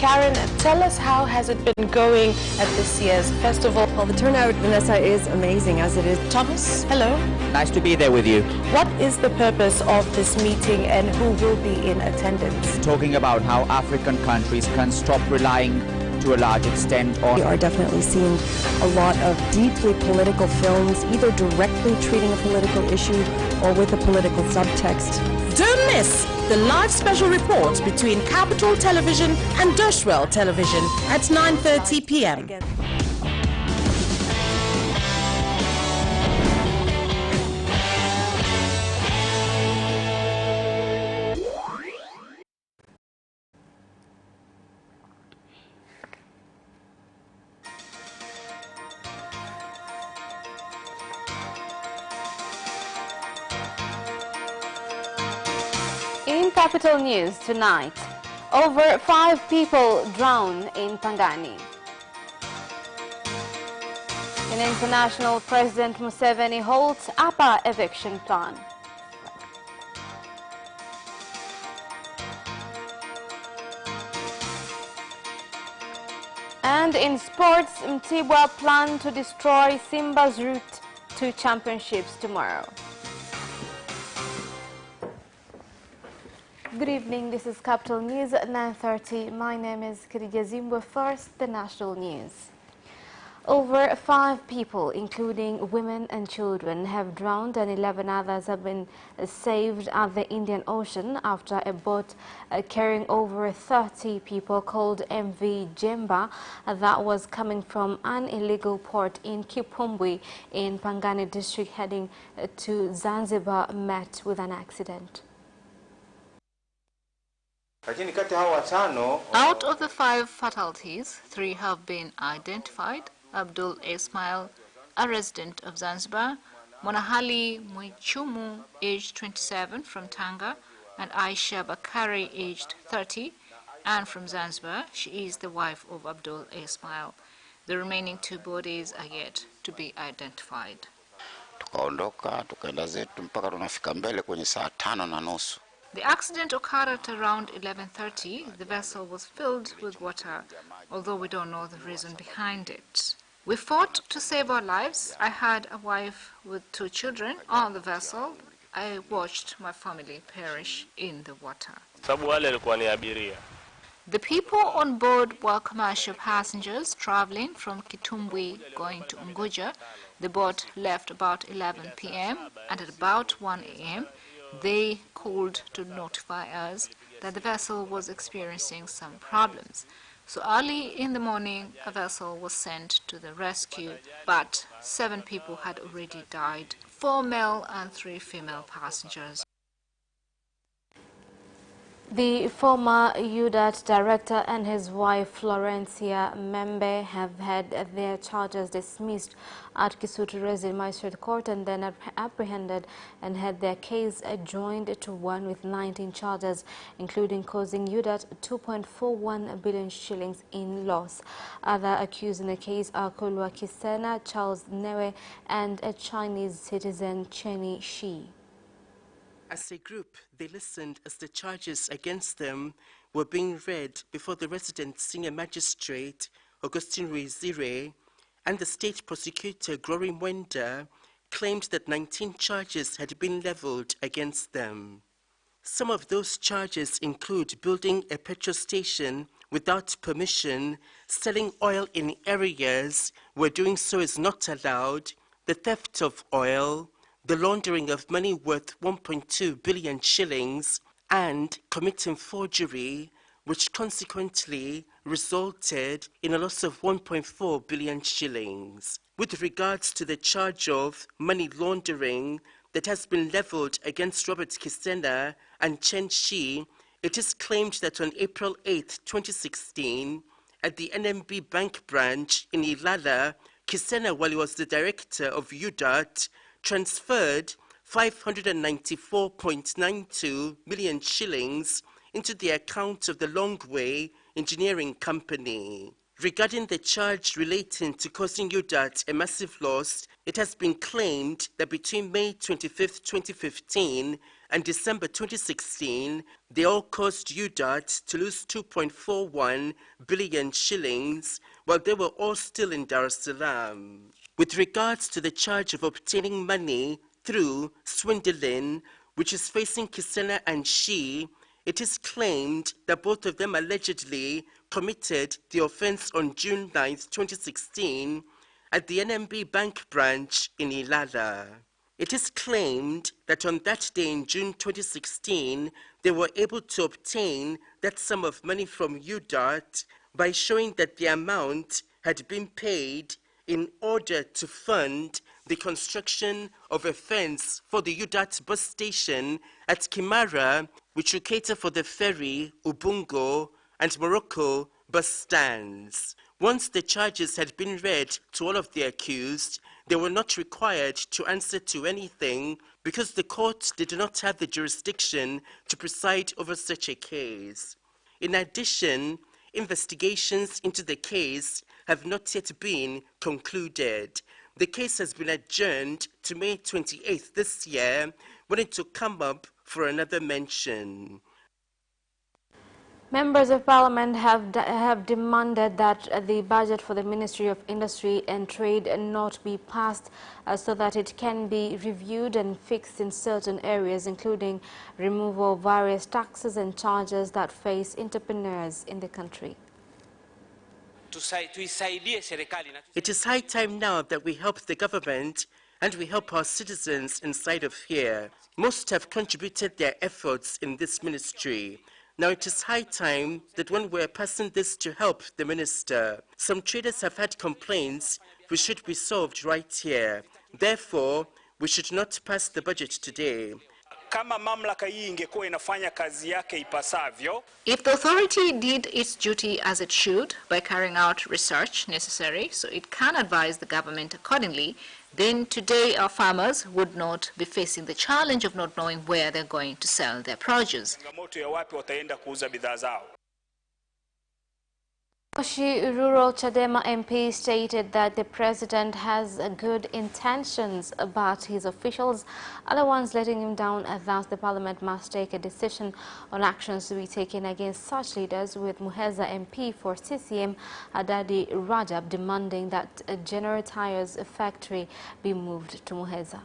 Karen, tell us, how has it been going at this year's festival? Well, the turnout, Vanessa, is amazing as it is. Thomas, hello. Nice to be there with you. What is the purpose of this meeting and who will be in attendance? Talking about how African countries can stop relying to a large extent on... We are definitely seeing a lot of deeply political films, either directly treating a political issue or with a political subtext. Don't miss the live special report between Capital Television and Dashwell Television at 9:30 p.m. In Capital News tonight, over 5 people drowned in Pangani. In international, President Museveni holds upper eviction plan. And in sports, Mtibwa plan to destroy Simba's route to championships tomorrow. Good evening, this is Capital News at 9:30. My name is Khadija Zimbwe. First, the national news. Over 5 people, including women and children, have drowned and 11 others have been saved at the Indian Ocean after a boat carrying over 30 people called MV Jemba that was coming from an illegal port in Kipumbwi in Pangani district heading to Zanzibar met with an accident. Out of the 5 fatalities, 3 have been identified. Abdul Ismail, a resident of Zanzibar, Monahali Mwichumu, aged 27, from Tanga, and Aisha Bakari, aged 30, and from Zanzibar. She is the wife of Abdul Ismail. The remaining 2 bodies are yet to be identified. The accident occurred at around 11:30. The vessel was filled with water, although we don't know the reason behind it. We fought to save our lives. I had a wife with 2 children on the vessel. I watched my family perish in the water. The people on board were commercial passengers traveling from Kitumbwi going to Unguja. The boat left about 11 p.m. and at about 1 a.m. they called to notify us that the vessel was experiencing some problems. So early in the morning, a vessel was sent to the rescue, but 7 people had already died, 4 male and 3 female passengers. The former UDAT director and his wife Florencia Membe have had their charges dismissed at Kisutu Resident Magistrate Court and then apprehended and had their case adjoined to one with 19 charges, including causing UDAT 2.41 billion shillings in loss. Other accused in the case are Kulwa Kisena, Charles Newe, and a Chinese citizen, Chenny Shi. As a group, they listened as the charges against them were being read before the resident senior magistrate, Augustine Ruizire, and the state prosecutor, Glory Mwenda, claimed that 19 charges had been leveled against them. Some of those charges include building a petrol station without permission, selling oil in areas where doing so is not allowed, the theft of oil, the laundering of money worth 1.2 billion shillings, and committing forgery, which consequently resulted in a loss of 1.4 billion shillings. With regards to the charge of money laundering that has been leveled against Robert Kisena and Chen Shi, it is claimed that on April 8, 2016, at the NMB Bank branch in Ilala, Kisena, while he was the director of UDAT, transferred 594.92 million shillings into the account of the Longway Engineering Company. Regarding the charge relating to causing UDAT a massive loss, it has been claimed that between May 25, 2015 and December 2016, they all caused UDAT to lose 2.41 billion shillings while they were all still in Dar es Salaam. With regards to the charge of obtaining money through swindling, which is facing Kisena and She, it is claimed that both of them allegedly committed the offense on June 9, 2016, at the NMB Bank branch in Ilala. It is claimed that on that day in June 2016, they were able to obtain that sum of money from UDAT by showing that the amount had been paid in order to fund the construction of a fence for the UDAT bus station at Kimara, which will cater for the ferry, Ubungo, and Morocco bus stands. Once the charges had been read to all of the accused, they were not required to answer to anything because the court did not have the jurisdiction to preside over such a case. In addition, investigations into the case have not yet been concluded. The case has been adjourned to May 28th this year, when it will come up for another mention. Members of Parliament have demanded that the budget for the Ministry of Industry and Trade not be passed so that it can be reviewed and fixed in certain areas, including removal of various taxes and charges that face entrepreneurs in the country. It is high time now that we help the government and we help our citizens inside of here. Most have contributed their efforts in this ministry. Now it is high time that when we're passing this to help the minister, some traders have had complaints which should be solved right here. Therefore, we should not pass the budget today. If the authority did its duty as it should by carrying out research necessary so it can advise the government accordingly, then today our farmers would not be facing the challenge of not knowing where they're going to sell their produce. Koshi Rural Chadema MP stated that the president has good intentions, but his officials are the ones letting him down, and thus the parliament must take a decision on actions to be taken against such leaders, with Muheza MP for CCM Adadi Rajab demanding that a General Tyres factory be moved to Muheza.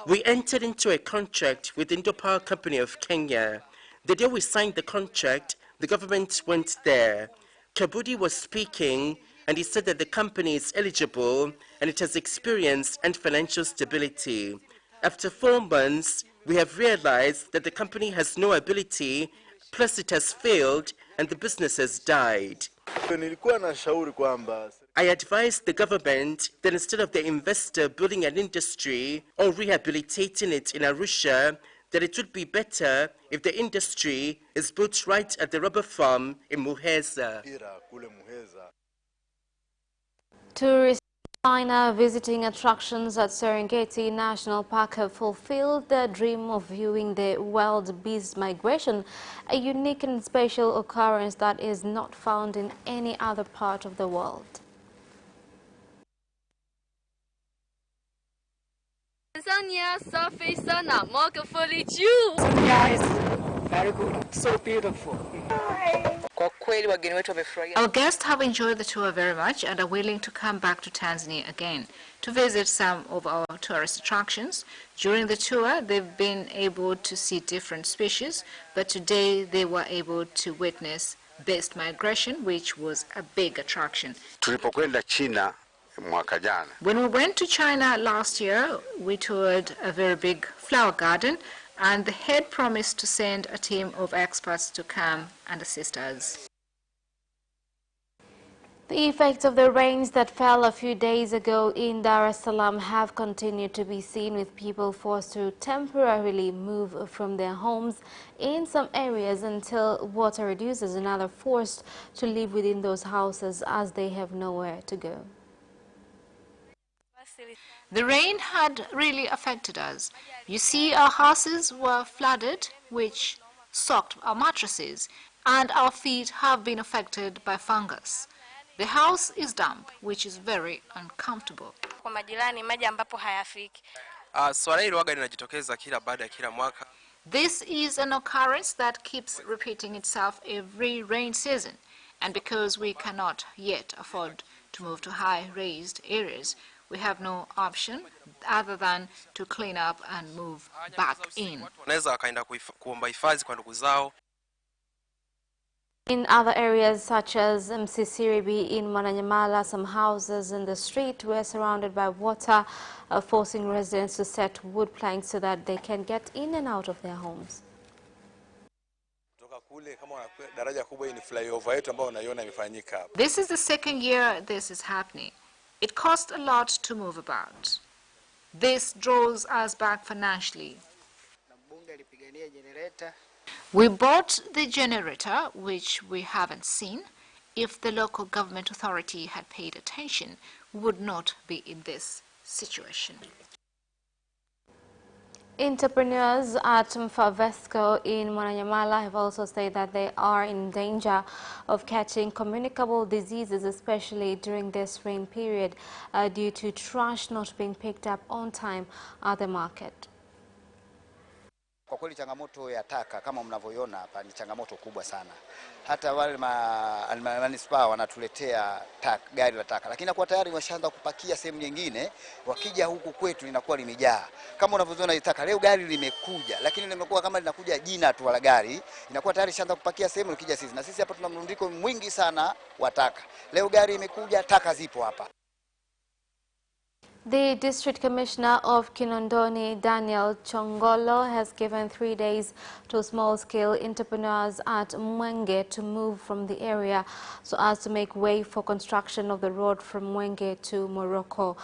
We entered into a contract with Indo-Power Company of Kenya. The day we signed the contract, the government went there. Kabudi was speaking, and he said that the company is eligible and it has experience and financial stability. After 4 months, we have realized that the company has no ability, plus it has failed and the business has died. I advised the government that instead of the investor building an industry or rehabilitating it in Arusha, that it would be better if the industry is built right at the rubber farm in Muheza. Tourists in China visiting attractions at Serengeti National Park have fulfilled their dream of viewing the wild beast migration, a unique and special occurrence that is not found in any other part of the world. Tanzania surface is very good, so beautiful. Our guests have enjoyed the tour very much and are willing to come back to Tanzania again to visit some of our tourist attractions. During the tour, they've been able to see different species, but today they were able to witness beast migration, which was a big attraction. When we went to China last year, we toured a very big flower garden, and the head promised to send a team of experts to come and assist us. The effects of the rains that fell a few days ago in Dar es Salaam have continued to be seen, with people forced to temporarily move from their homes in some areas until water reduces, and others forced to live within those houses as they have nowhere to go. The rain had really affected us. You see, our houses were flooded, which soaked our mattresses, and our feet have been affected by fungus. The house is damp, which is very uncomfortable. kwa majirani maji ambapo hayafiki. Swala hili waga linajitokeza kila baada ya kila mwaka. This is an occurrence that keeps repeating itself every rain season, and because we cannot yet afford to move to high-raised areas, we have no option other than to clean up and move back in. Wanaweza wakaenda kuomba hifadhi kwa ndugu zao. In other areas such as Msisiribi in Mwananyamala, some houses in the street were surrounded by water, forcing residents to set wood planks so that they can get in and out of their homes. This is the second year this is happening. It costs a lot to move about. This draws us back financially. We bought the generator, which we haven't seen. If the local government authority had paid attention, we would not be in this situation. Entrepreneurs at Mfavesco in Mwananyamala have also said that they are in danger of catching communicable diseases, especially during this rain period, due to trash not being picked up on time at the market. Kwa kweli changamoto ya taka kama mnavyoiona hapa ni changamoto kubwa sana. Hata wale manispaa wanatuletea gari la taka, lakini kwa tayari washaanza kupakia sehemu nyingine, wakija huku kwetu inakuwa limejaa. Kama unavyoona taka leo gari limekuja, lakini limekuwa kama linakuja jina tu la gari, inakuwa tayari shaanza kupakia sehemu likija sisi. Na sisi hapa tuna mrundiko mwingi sana wa taka. Leo gari imekuja, taka zipo hapa. The District Commissioner of Kinondoni, Daniel Chongolo, has given 3 days to small-scale entrepreneurs at Mwenge to move from the area so as to make way for construction of the road from Mwenge to Morocco.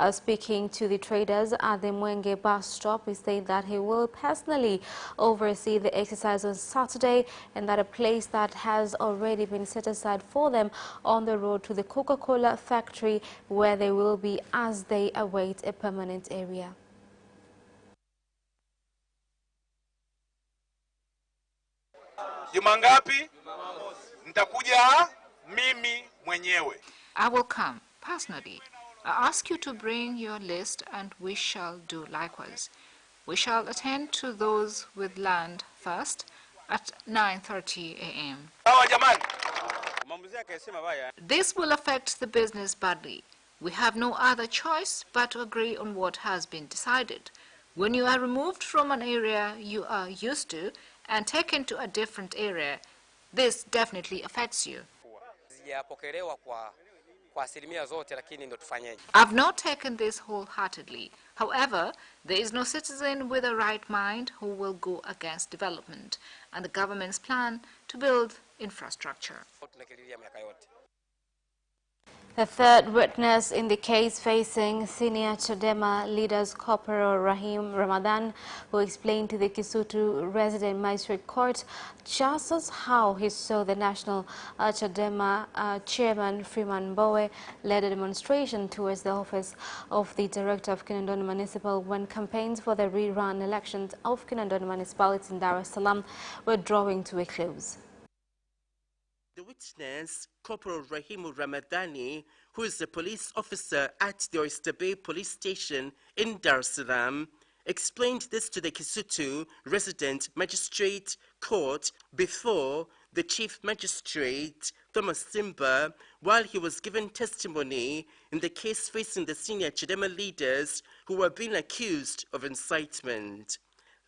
Speaking to the traders at the Mwenge bus stop, he said that he will personally oversee the exercise on Saturday and that a place that has already been set aside for them on the road to the Coca-Cola factory where they will be as they await a permanent area. Juma ngapi? Nitakuja mimi mwenyewe. I will come personally. I ask you to bring your list and we shall do likewise. We shall attend to those with land first at 9:30 a.m. This will affect the business badly. We have no other choice but to agree on what has been decided. When you are removed from an area you are used to and taken to a different area, this definitely affects you. I've not taken this wholeheartedly. However, there is no citizen with a right mind who will go against development and the government's plan to build infrastructure. The third witness in the case facing senior Chadema leaders Corporal Rahim Ramadan, who explained to the Kisutu Resident Magistrate Court just as how he saw the National Chadema Chairman Freeman Mbowe led a demonstration towards the office of the Director of Kinondoni Municipal when campaigns for the rerun elections of Kinondoni Municipality in Dar es Salaam were drawing to a close. The witness, Corporal Rahimu Ramadani, who is a police officer at the Oyster Bay Police Station in Dar es Salaam, explained this to the Kisutu Resident Magistrate Court before the Chief Magistrate, Thomas Simba, while he was given testimony in the case facing the senior Chadema leaders who were being accused of incitement.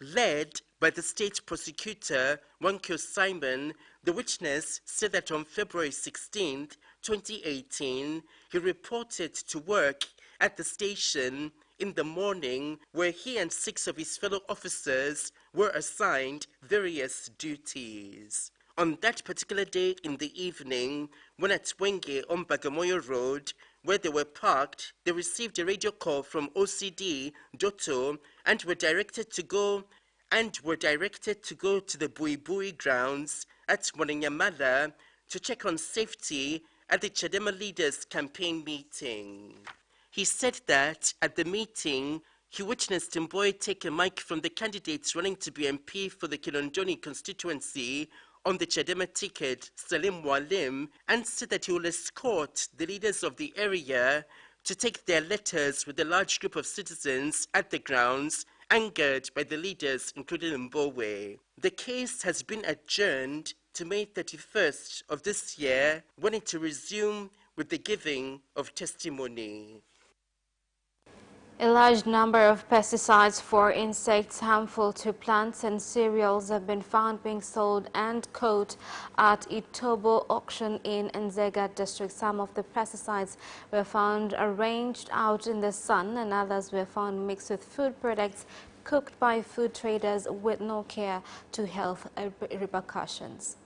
Led by the state prosecutor, Wankyo Simon, the witness said that on February 16, 2018, he reported to work at the station in the morning where he and 6 of his fellow officers were assigned various duties. On that particular day in the evening, when at Wenge on Bagamoyo Road, where they were parked, they received a radio call from OCD Doto and were directed to go to the Bui Bui grounds at Mwananyamala to check on safety at the Chadema leaders' campaign meeting. He said that at the meeting, he witnessed Mbowe take a mic from the candidates running to be MP for the Kinondoni constituency on the Chadema ticket, Salim Walim, and said that he will escort the leaders of the area to take their letters with a large group of citizens at the grounds, angered by the leaders, including Mbowe. The case has been adjourned to May 31st of this year, when it will resume with the giving of testimony. A large number of pesticides for insects harmful to plants and cereals have been found being sold and caught at Itobo auction in Nzega district. Some of the pesticides were found arranged out in the sun, and others were found mixed with food products cooked by food traders with no care to health repercussions.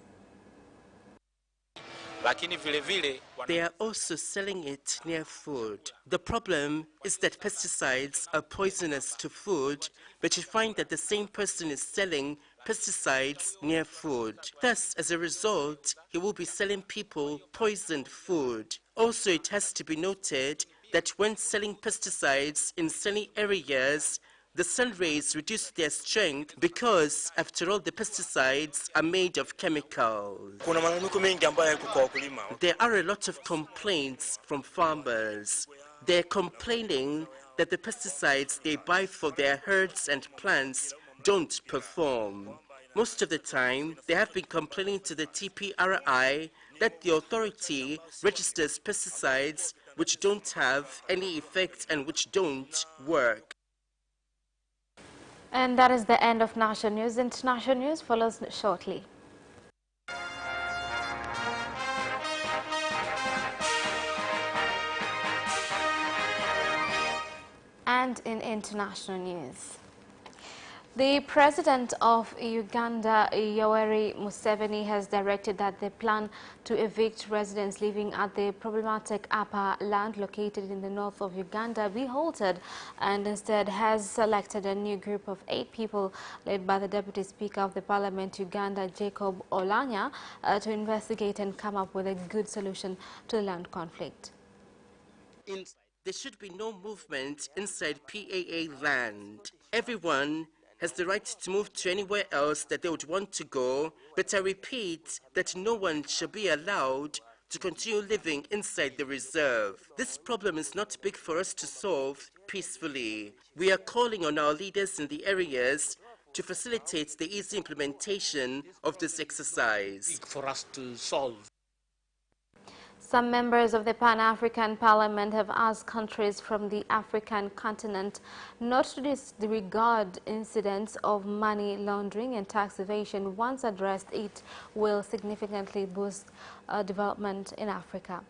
They are also selling it near food. The problem is that pesticides are poisonous to food, but you find that the same person is selling pesticides near food. Thus, as a result, he will be selling people poisoned food. Also, it has to be noted that when selling pesticides in sunny areas, the sun rays reduce their strength because, after all, the pesticides are made of chemicals. There are a lot of complaints from farmers. They're complaining that the pesticides they buy for their herds and plants don't perform. Most of the time, they have been complaining to the TPRI that the authority registers pesticides which don't have any effect and which don't work. And that is the end of national news. International news follows shortly. And in international news, the president of Uganda, Yoweri Museveni, has directed that the plan to evict residents living at the problematic upper land located in the north of Uganda be halted, and instead has selected a new group of 8 people led by the Deputy Speaker of the Parliament, Uganda, Jacob Olanya, to investigate and come up with a good solution to the land conflict. There should be no movement inside PAA land. Everyone has the right to move to anywhere else that they would want to go, but I repeat that no one shall be allowed to continue living inside the reserve. This problem is not big for us to solve peacefully. We are calling on our leaders in the areas to facilitate the easy implementation of this exercise. For us to solve. Some members of the Pan-African Parliament have asked countries from the African continent not to disregard incidents of money laundering and tax evasion. Once addressed, it will significantly boost development in Africa.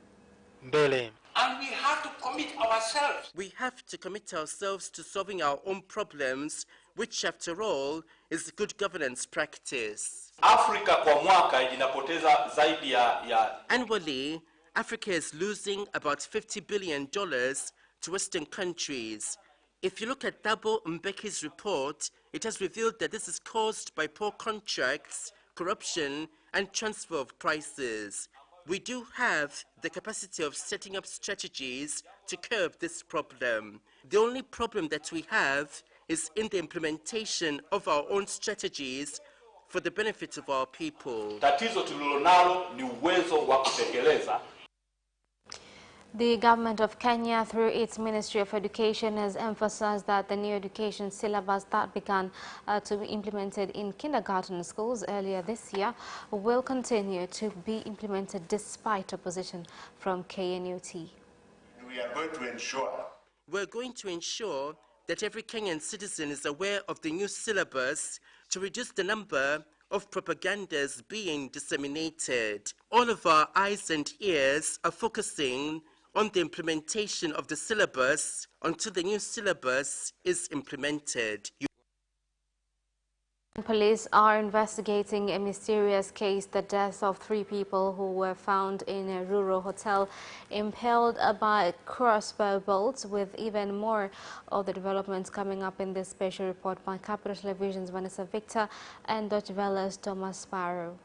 And we have to commit ourselves. We have to commit ourselves to solving our own problems, which after all is good governance practice. Afrika kwa mwaka inapoteza zaidi ya Annually, Africa is losing about $50 billion to Western countries. If you look at Thabo Mbeki's report, it has revealed that this is caused by poor contracts, corruption, and transfer of prices. We do have the capacity of setting up strategies to curb this problem. The only problem that we have is in the implementation of our own strategies for the benefit of our people. Tatizo tulilonalo ni uwezo wa kutekeleza. The government of Kenya, through its Ministry of Education, has emphasized that the new education syllabus that began to be implemented in kindergarten schools earlier this year will continue to be implemented despite opposition from KNUT. We're going to ensure that every Kenyan citizen is aware of the new syllabus to reduce the number of propagandas being disseminated. All of our eyes and ears are focusing on the implementation of the syllabus until the new syllabus is implemented. Police are investigating a mysterious case, the deaths of 3 people who were found in a rural hotel impaled by crossbow bolts, with even more of the developments coming up in this special report by Capital Television's Vanessa Victor and Deutsche Welle's Thomas Sparrow.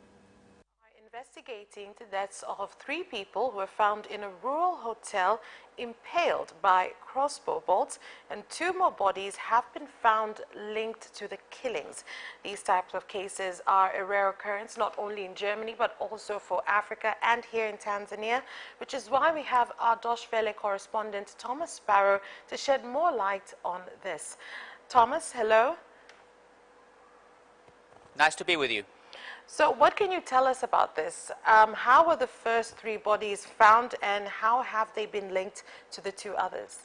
investigating the deaths of 3 people who were found in a rural hotel impaled by crossbow bolts, and 2 more bodies have been found linked to the killings. These types of cases are a rare occurrence not only in Germany but also for Africa and here in Tanzania, which is why we have our Deutsche Welle correspondent Thomas Sparrow to shed more light on this. Thomas, hello. Nice to be with you. So what can you tell us about this? How were the first 3 bodies found, and how have they been linked to the 2 others?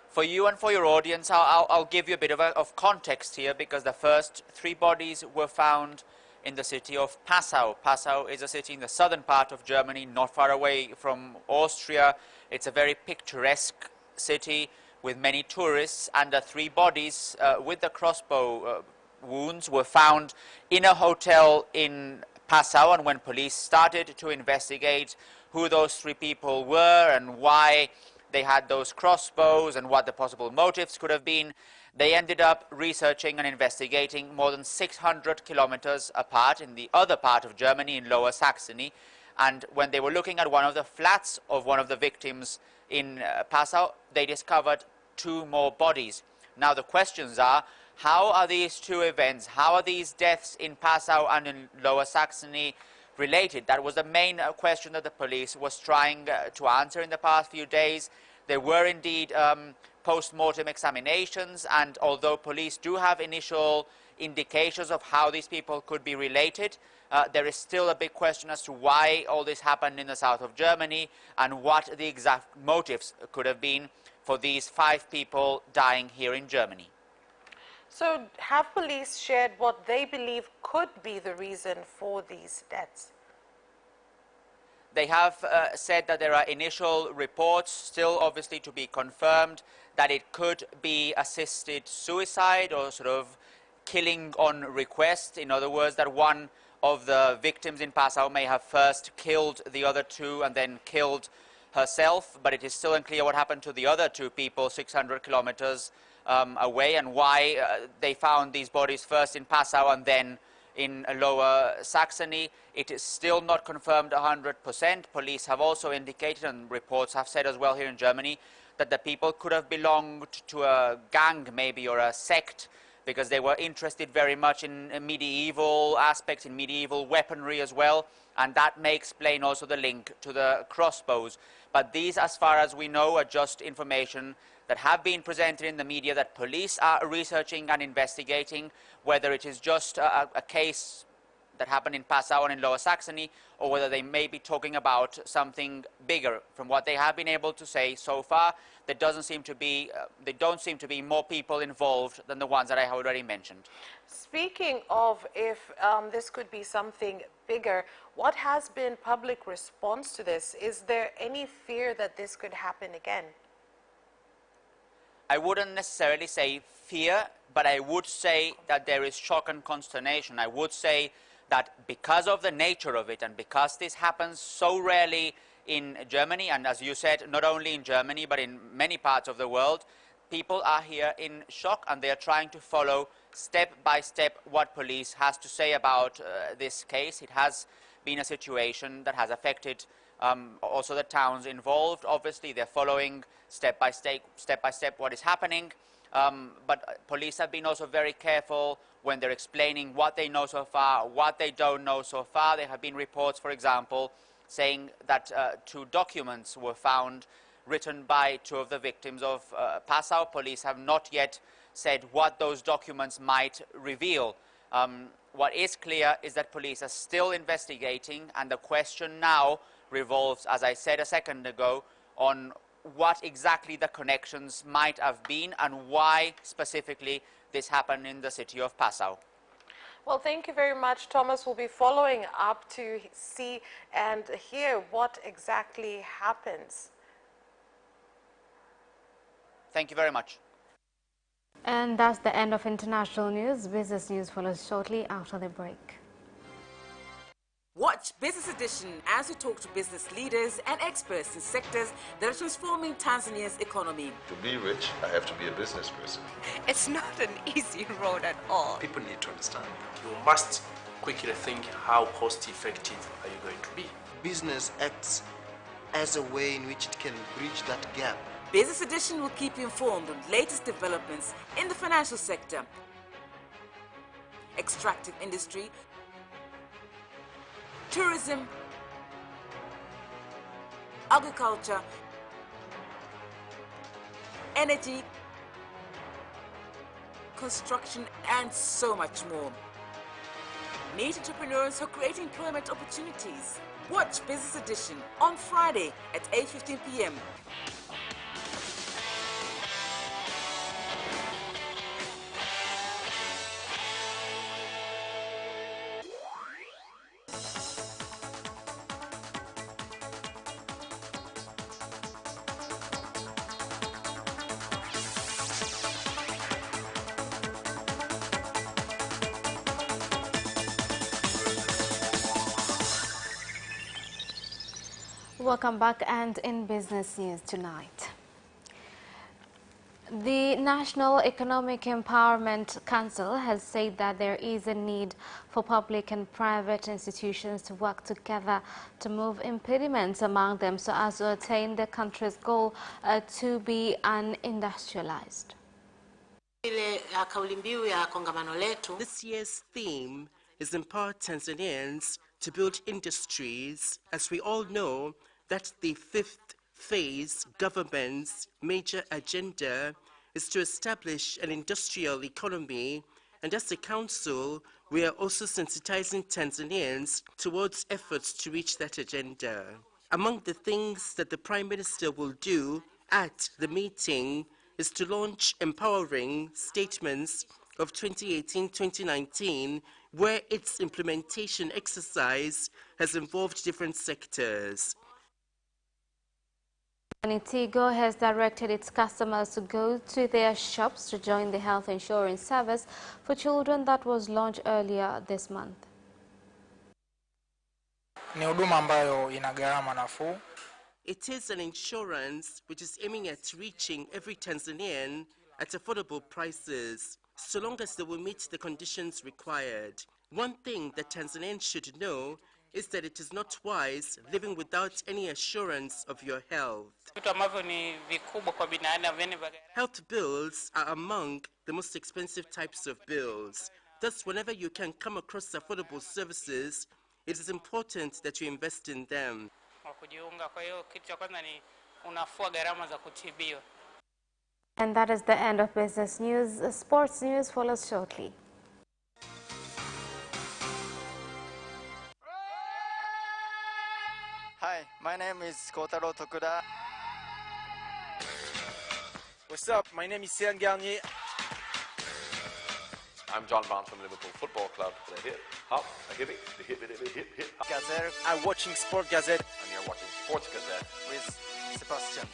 For you and for your audience, I'll give you a bit of context here, because the first 3 bodies were found in the city of Passau. Passau is a city in the southern part of Germany, not far away from Austria. It's a very picturesque city with many tourists, and the 3 bodies with the crossbow wounds were found in a hotel in Passau. And when police started to investigate who those 3 people were and why they had those crossbows and what the possible motives could have been, they ended up researching and investigating more than 600 kilometers apart in the other part of Germany, in Lower Saxony. And when they were looking at one of the flats of one of the victims in Passau, they discovered 2 more bodies. Now the questions are, how are these 2 events, how are these deaths in Passau and in Lower Saxony related? That was the main question that the police was trying to answer in the past few days. There were indeed post-mortem examinations, and although police do have initial indications of how these people could be related, there is still a big question as to why all this happened in the south of Germany and what the exact motives could have been for these 5 people dying here in Germany. So have police shared what they believe could be the reason for these deaths? They have said that there are initial reports, still obviously to be confirmed, that it could be assisted suicide or sort of killing on request. In other words, that one of the victims in Passau may have first killed the other 2 and then killed herself, but it is still unclear what happened to the other 2 people 600 kilometers away, and why they found these bodies first in Passau and then in Lower Saxony. It is still not confirmed 100%. Police have also indicated, and reports have said as well here in Germany, that the people could have belonged to a gang maybe, or a sect, because they were interested very much in medieval aspects, in medieval weaponry as well, and that may explain also the link to the crossbows. But these, as far as we know, are just information that have been presented in the media, that police are researching and investigating, whether it is just a case that happened in Passau and in Lower Saxony, or whether they may be talking about something bigger. From what they have been able to say so far, there don't seem to be more people involved than the ones that I have already mentioned. Speaking of if this could be something bigger, what has been public response to this? Is there any fear that this could happen again? I wouldn't necessarily say fear, but I would say that there is shock and consternation. I would say that because of the nature of it, and because this happens so rarely in Germany, and as you said, not only in Germany, but in many parts of the world, people are here in shock, and they are trying to follow step by step what police has to say about this case. It has been a situation that has affected also the towns involved. Obviously, they're following step by step what is happening. But police have been also very careful when they're explaining what they know so far, what they don't know so far. There have been reports, for example, saying that 2 documents were found written by 2 of the victims of Passau. Police have not yet said what those documents might reveal. What is clear is that police are still investigating, and the question now revolves, as I said a second ago, on what exactly the connections might have been and why specifically this happened in the city of Passau. Well, thank you very much, Thomas. We'll be following up to see and hear what exactly happens. Thank you very much. And that's the end of international news. Business news follows shortly after the break. Watch Business Edition as we talk to business leaders and experts in sectors that are transforming Tanzania's economy. To be rich, I have to be a business person. It's not an easy road at all. People need to understand. You must quickly think how cost effective are you going to be. Business acts as a way in which it can bridge that gap. Business Edition will keep you informed on latest developments in the financial sector, extractive industry, tourism, agriculture, energy, construction, and so much more. Meet entrepreneurs who create employment opportunities. Watch Business Edition on Friday at 8:15 p.m. Welcome back, and in business news tonight. The National Economic Empowerment Council has said that there is a need for public and private institutions to work together to move impediments among them so as to attain the country's goal to be unindustrialized. This year's theme is Empower Tanzanians to Build Industries, as we all know that the fifth phase government's major agenda is to establish an industrial economy, and as a council, we are also sensitizing Tanzanians towards efforts to reach that agenda. Among the things that the Prime Minister will do at the meeting is to launch empowering statements of 2018-2019, where its implementation exercise has involved different sectors. Tigo has directed its customers to go to their shops to join the health insurance service for children that was launched earlier this month. It is an insurance which is aiming at reaching every Tanzanian at affordable prices, so long as they will meet the conditions required. One thing that Tanzanians should know is that it is not wise living without any assurance of your health. Health bills are among the most expensive types of bills. Thus, whenever you can come across affordable services, it is important that you invest in them. And that is the end of business news. Sports news follows shortly. Hi, my name is Kotaro Tokuda. What's up? My name is Céline Garnier. I'm John Barnes from Liverpool Football Club. The hip, hop, a hip, the hip, hip. Gazette. I'm watching Sport Gazette. And you're watching Sports Gazette. With Sebastian.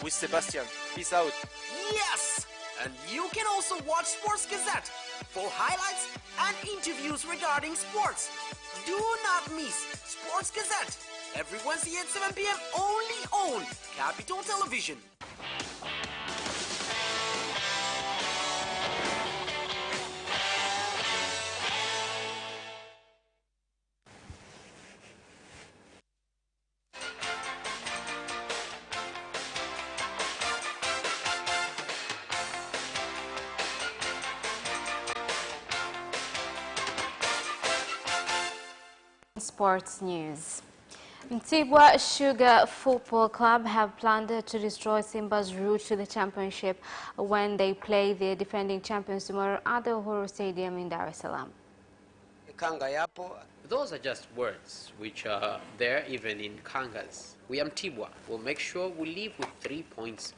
With Sebastian. Peace out. Yes! And you can also watch Sports Gazette for highlights and interviews regarding sports. Do not miss Sports Gazette every Wednesday at 7 p.m. only on Capital Television. Sports news. Mtibwa Sugar Football Club have planned to destroy Simba's route to the championship when they play the defending champions tomorrow at the Uhuru Stadium in Dar es Salaam. Those are just words which are there even in Kangas. We are Mtibwa. We'll make sure we leave with 3 points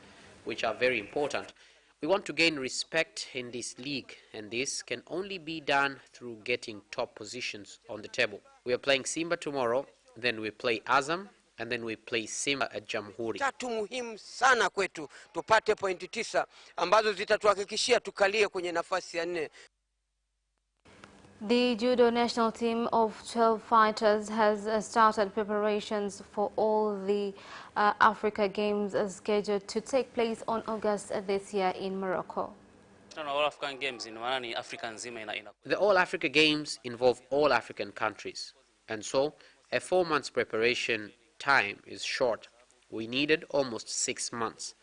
which are very important. We want to gain respect in this league, and this can only be done through getting top positions on the table. We are playing Simba tomorrow, then we play Azam, and then we play Simba at Jamhuri. Tatu muhimu sana kwetu tupate pointi 9 ambazo zitatuhakikishia tukalie kwenye nafasi ya 4. The judo national team of 12 fighters has started preparations for all the Africa Games scheduled to take place on August this year in Morocco. The All Africa Games involve all African countries, and so a 4 months preparation time is short. We needed almost 6 months,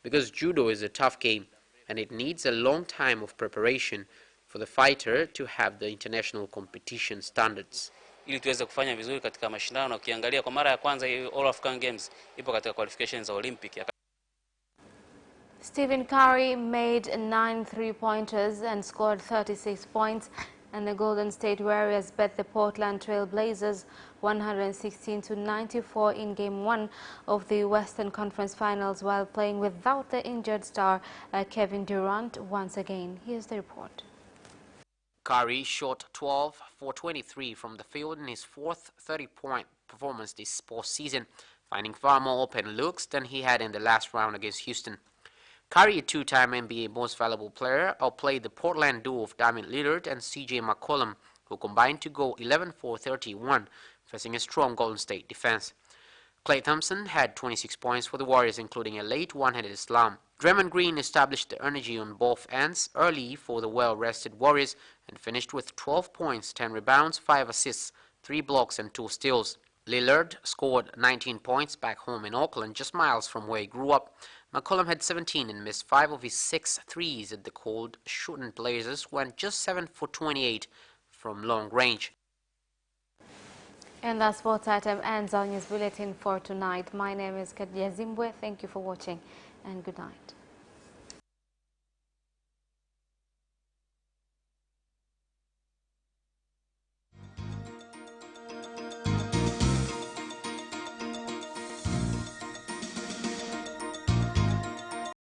because judo is a tough game and it needs a long time of preparation for the fighter to have the international competition standards. Ili tuweze kufanya vizuri katika mashindano, na ukiangalia kwa mara ya kwanza All African Games ipo katika qualifications za Olympic. Stephen Curry made 9 3-pointers and scored 36 points, and the Golden State Warriors bet the Portland Trail Blazers 116-94 in Game 1 of the Western Conference Finals while playing without the injured star Kevin Durant once again. Here's the report. Curry shot 12 for 23 from the field in his fourth 30-point performance this postseason, finding far more open looks than he had in the last round against Houston. Curry, a two-time NBA Most Valuable Player, outplayed the Portland duo of Damian Lillard and C.J. McCollum, who combined to go 11 for 31, facing a strong Golden State defense. Klay Thompson had 26 points for the Warriors, including a late one-handed slam. Draymond Green established the energy on both ends early for the well-rested Warriors and finished with 12 points, 10 rebounds, 5 assists, 3 blocks and 2 steals. Lillard scored 19 points back home in Auckland, just miles from where he grew up. McCollum had 17 and missed 5 of his 6 threes at the cold shooting Blazers, went just 7 for 28 from long range. And that sports item ends our news bulletin for tonight. My name is Kadia Zimbwe. Thank you for watching and good night.